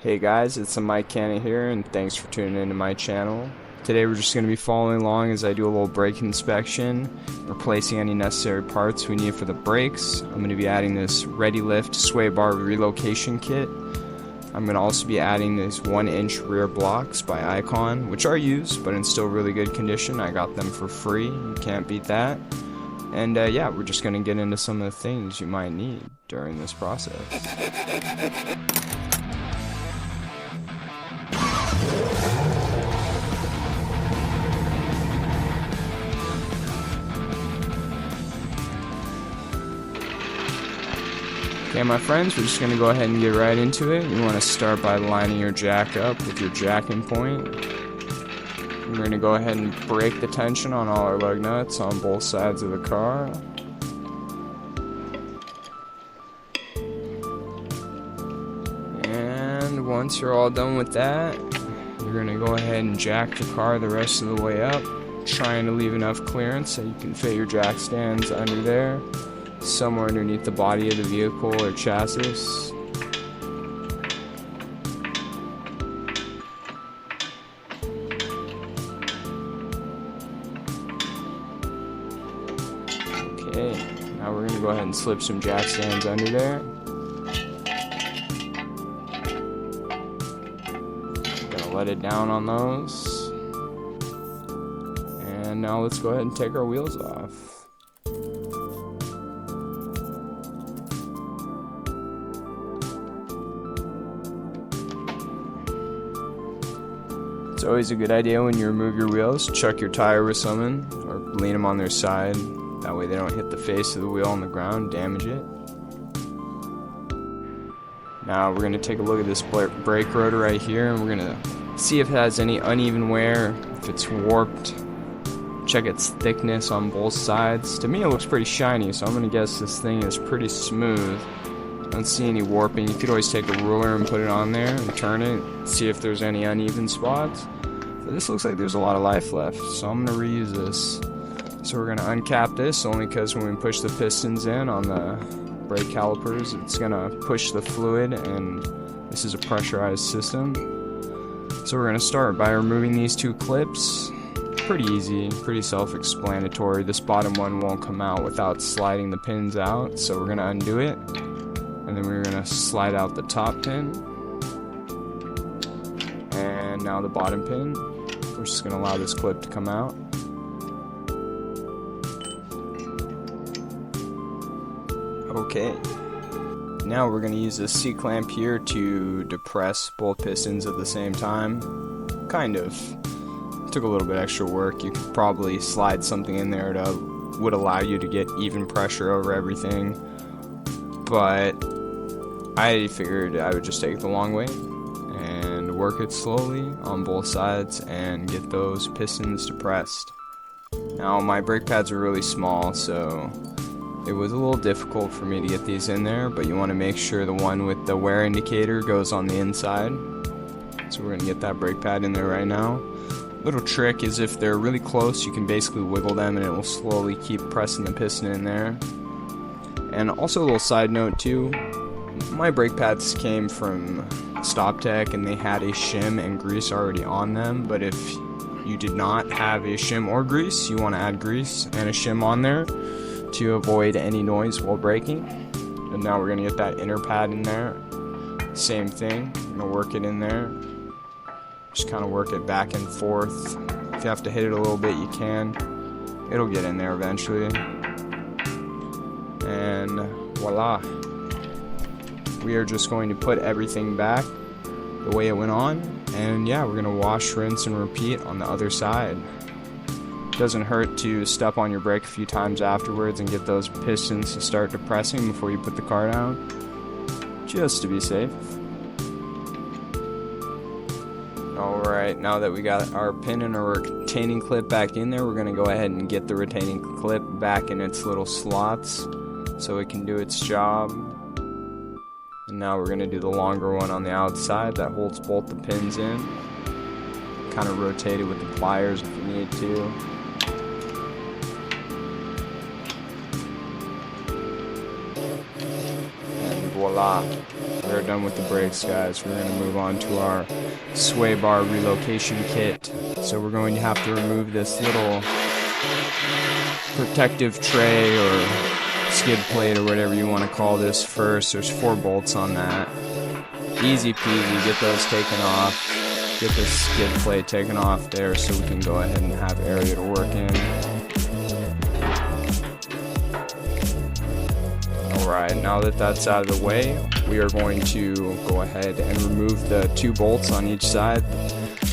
Hey guys, it's Mike Canny here, and thanks for tuning into my channel. Today we're just going to be following along as I do a little brake inspection, replacing any necessary parts we need for the brakes. I'm going to be adding this ReadyLift sway bar relocation kit. I'm going to also be adding these 1-inch rear blocks by Icon, which are used, but in still really good condition. I got them for free, you can't beat that. And yeah, we're just going to get into some of the things you might need during this process. Okay, my friends, we're just going to go ahead and get right into it. You want to start by lining your jack up with your jacking point. We're going to go ahead and break the tension on all our lug nuts on both sides of the car. And once you're all done with that, you're going to go ahead and jack your car the rest of the way up, trying to leave enough clearance so you can fit your jack stands under there, somewhere underneath the body of the vehicle or chassis. Okay, now we're going to go ahead and slip some jack stands under there. Gonna let it down on those. And now let's go ahead and take our wheels off. It's always a good idea when you remove your wheels, chuck your tire with someone or lean them on their side. That way they don't hit the face of the wheel on the ground, damage it. Now we're going to take a look at this brake rotor right here, and we're going to see if it has any uneven wear, if it's warped. Check its thickness on both sides. To me it looks pretty shiny, so I'm going to guess this thing is pretty smooth. Don't see any warping. You could always take a ruler and put it on there and turn it, see if there's any uneven spots. But this looks like there's a lot of life left, so I'm going to reuse this. So we're going to uncap this only because when we push the pistons in on the brake calipers, it's going to push the fluid, and this is a pressurized system. So we're going to start by removing these two clips. Pretty easy, pretty self-explanatory. This bottom one won't come out without sliding the pins out, so we're going to undo it. And then we're going to slide out the top pin. And now the bottom pin. We're just going to allow this clip to come out. Okay. Now we're going to use this C-clamp here to depress both pistons at the same time. Kind of. Took a little bit extra work. You could probably slide something in there that would allow you to get even pressure over everything. But I figured I would just take it the long way and work it slowly on both sides and get those pistons depressed. Now my brake pads are really small, so it was a little difficult for me to get these in there, but you want to make sure the one with the wear indicator goes on the inside. So we're going to get that brake pad in there right now. Little trick is if they're really close, you can basically wiggle them and it will slowly keep pressing the piston in there. And also a little side note too, my brake pads came from StopTech and they had a shim and grease already on them, but if you did not have a shim or grease, you want to add grease and a shim on there to avoid any noise while braking. And now we're going to get that inner pad in there. Same thing, I'm going to work it in there. Just kind of work it back and forth. If you have to hit it a little bit, you can. It'll get in there eventually. And voila. We are just going to put everything back the way it went on. And yeah, we're going to wash, rinse, and repeat on the other side. Doesn't hurt to step on your brake a few times afterwards and get those pistons to start depressing before you put the car down, just to be safe. Alright, now that we got our pin and our retaining clip back in there, we're going to go ahead and get the retaining clip back in its little slots so it can do its job. And now we're going to do the longer one on the outside that holds both the pins in. Kind of rotate it with the pliers if you need to. And voila. voila, we're done with the brakes, guys. We're going to move on to our sway bar relocation kit. So we're going to have to remove this little protective tray or skid plate or whatever you want to call this first. There's 4 bolts on that. Easy peasy, get those taken off. Get this skid plate taken off there so we can go ahead and have area to work in. Alright, now that that's out of the way, we are going to go ahead and remove the 2 bolts on each side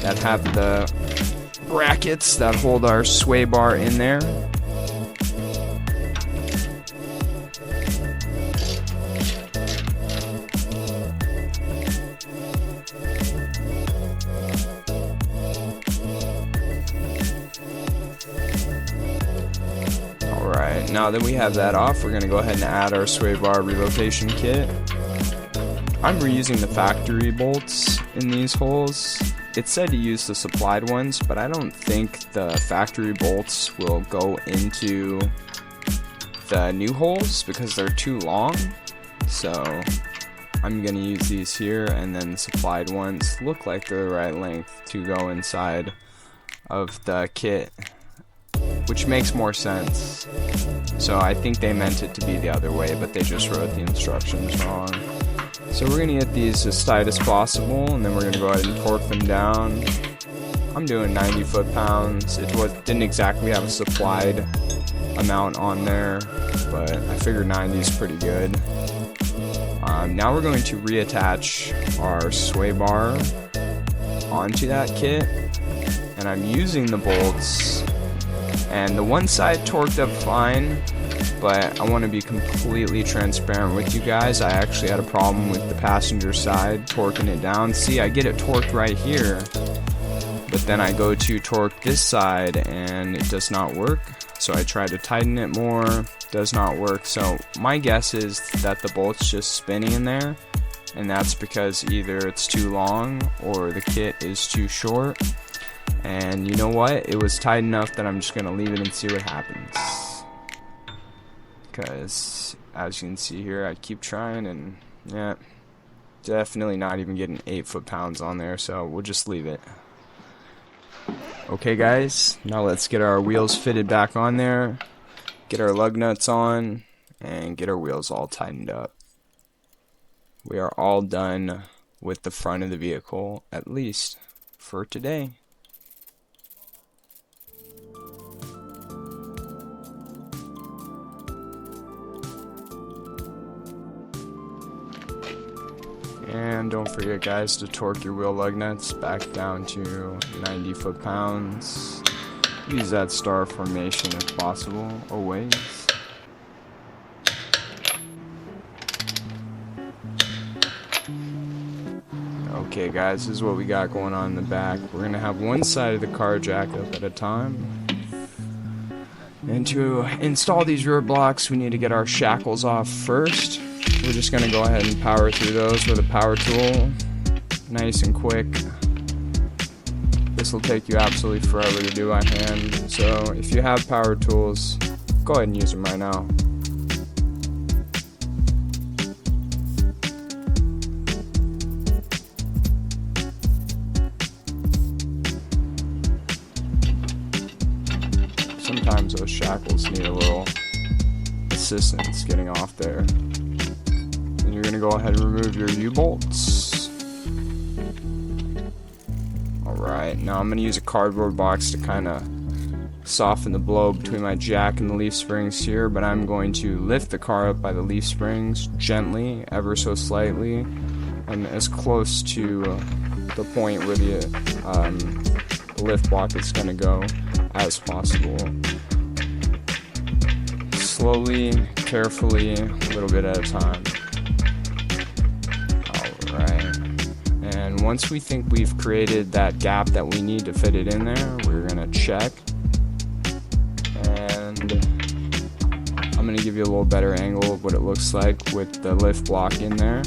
that have the brackets that hold our sway bar in there. Alright, now that we have that off, we're going to go ahead and add our sway bar relocation kit. I'm reusing the factory bolts in these holes. It said to use the supplied ones, but I don't think the factory bolts will go into the new holes because they're too long. So I'm going to use these here, and then the supplied ones look like they're the right length to go inside of the kit, which makes more sense. So I think they meant it to be the other way, but they just wrote the instructions wrong. So we're going to get these as tight as possible, and then we're going to go ahead and torque them down. I'm doing 90 foot-pounds. It didn't exactly have a supplied amount on there, but I figured 90 is pretty good. Now we're going to reattach our sway bar onto that kit, and I'm using the bolts, and the one side torqued up fine, but I want to be completely transparent with you guys. I actually had a problem with the passenger side torquing it down. See, I get it torqued right here, but then I go to torque this side and it does not work. So I try to tighten it more, does not work. So my guess is that the bolt's just spinning in there, and that's because either it's too long or the kit is too short. And you know what? It was tight enough that I'm just going to leave it and see what happens. Because, as you can see here, I keep trying, and yeah, definitely not even getting 8 foot-pounds on there, so we'll just leave it. Okay guys, now let's get our wheels fitted back on there, get our lug nuts on, and get our wheels all tightened up. We are all done with the front of the vehicle, at least for today. And don't forget, guys, to torque your wheel lug nuts back down to 90 foot-pounds. Use that star formation if possible, always. Okay guys, this is what we got going on in the back. We're going to have one side of the car jack up at a time. And to install these rear blocks, we need to get our shackles off first. We're just going to go ahead and power through those with a power tool. Nice and quick. This will take you absolutely forever to do by hand. So if you have power tools, go ahead and use them right now. Sometimes those shackles need a little assistance getting off there. And you're going to go ahead and remove your U-bolts. Alright, now I'm going to use a cardboard box to kind of soften the blow between my jack and the leaf springs here, but I'm going to lift the car up by the leaf springs gently, ever so slightly, and as close to the point where the lift block is going to go as possible. Slowly, carefully, a little bit at a time. Alright. And once we think we've created that gap that we need to fit it in there, we're going to check. And I'm going to give you a little better angle of what it looks like with the lift block in there.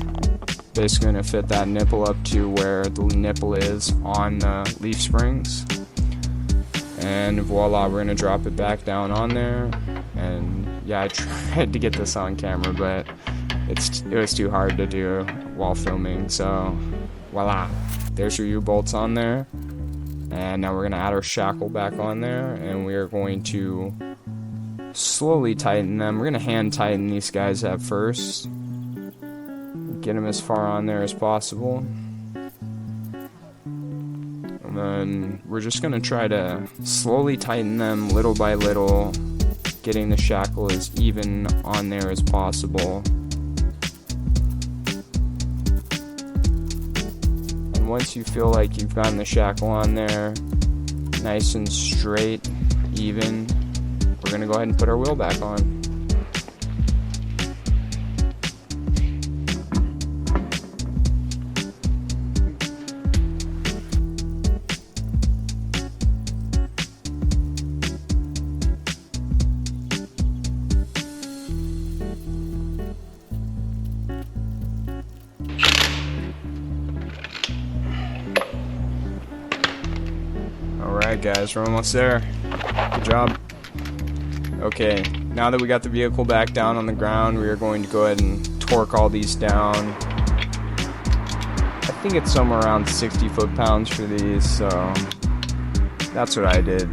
Basically going to fit that nipple up to where the nipple is on the leaf springs. And voila, we're going to drop it back down on there. And yeah, I tried to get this on camera, but it was too hard to do while filming. So voila, there's your U-bolts on there. And now we're going to add our shackle back on there, and we are going to slowly tighten them. We're going to hand tighten these guys at first. Get them as far on there as possible. And then we're just going to try to slowly tighten them little by little, getting the shackle as even on there as possible. Once you feel like you've gotten the shackle on there nice and straight, even, we're going to go ahead and put our wheel back on. Alright guys, we're almost there. Good job. Okay, now that we got the vehicle back down on the ground, we are going to go ahead and torque all these down. I think it's somewhere around 60 foot-pounds for these, so that's what I did.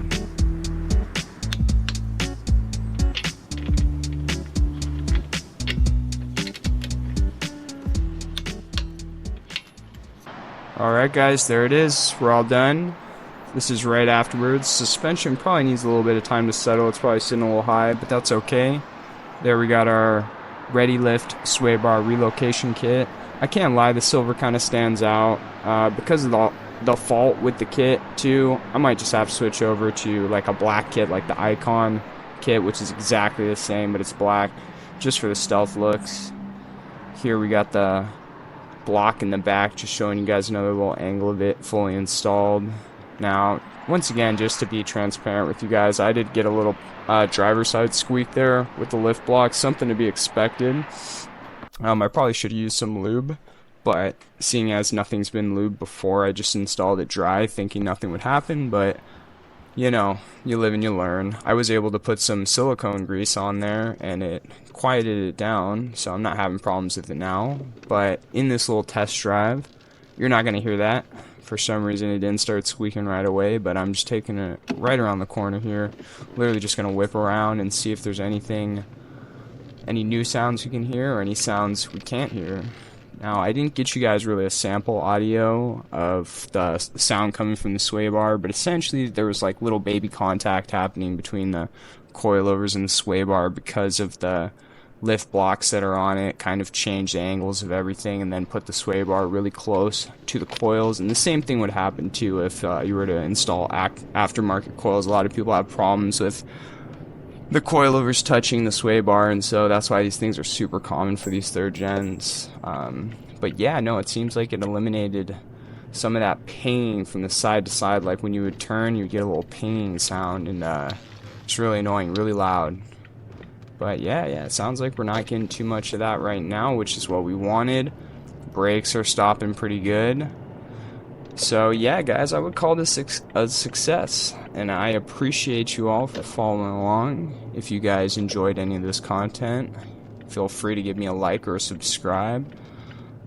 Alright guys, there it is. We're all done. This is right afterwards. Suspension probably needs a little bit of time to settle. It's probably sitting a little high, but that's okay. There we got our ReadyLift sway bar relocation kit. I can't lie, the silver kind of stands out. Because of the fault with the kit too, I might just have to switch over to like a black kit, like the Icon kit, which is exactly the same, but it's black, just for the stealth looks. Here we got the block in the back, just showing you guys another little angle of it fully installed. Now, once again, just to be transparent with you guys, I did get a little driver's side squeak there with the lift block, something to be expected. I probably should have used some lube, but seeing as nothing's been lubed before, I just installed it dry, thinking nothing would happen, but you know, you live and you learn. I was able to put some silicone grease on there, and it quieted it down, so I'm not having problems with it now. But in this little test drive, you're not going to hear that. For some reason it didn't start squeaking right away, but I'm just taking it right around the corner here. Literally just going to whip around and see if there's any new sounds we can hear or any sounds we can't hear. Now, I didn't get you guys really a sample audio of the sound coming from the sway bar, but essentially there was like little baby contact happening between the coilovers and the sway bar because of the lift blocks that are on it. Kind of change the angles of everything and then put the sway bar really close to the coils. And the same thing would happen too if you were to install aftermarket coils. A lot of people have problems with the coilovers touching the sway bar, and so that's why these things are super common for these third gens. But yeah, no, it seems like it eliminated some of that ping from the side to side. Like when you would turn, you'd get a little pinging sound, and it's really annoying, really loud. But yeah, it sounds like we're not getting too much of that right now, which is what we wanted. Brakes are stopping pretty good. So yeah, guys, I would call this a success, and I appreciate you all for following along. If you guys enjoyed any of this content, feel free to give me a like or a subscribe.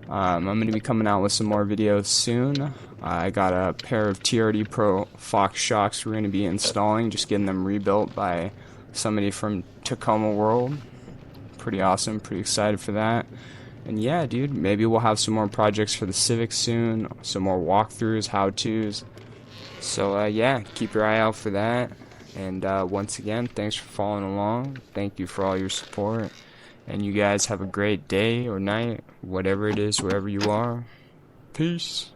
I'm going to be coming out with some more videos soon. I got a pair of TRD Pro Fox shocks we're going to be installing, just getting them rebuilt by somebody from Tacoma World. Pretty awesome, pretty excited for that. And yeah, dude, maybe we'll have some more projects for the Civic soon, some more walkthroughs, how-tos. So yeah, keep your eye out for that. And once again, thanks for following along. Thank you for all your support. And you guys have a great day or night, whatever it is, wherever you are. Peace.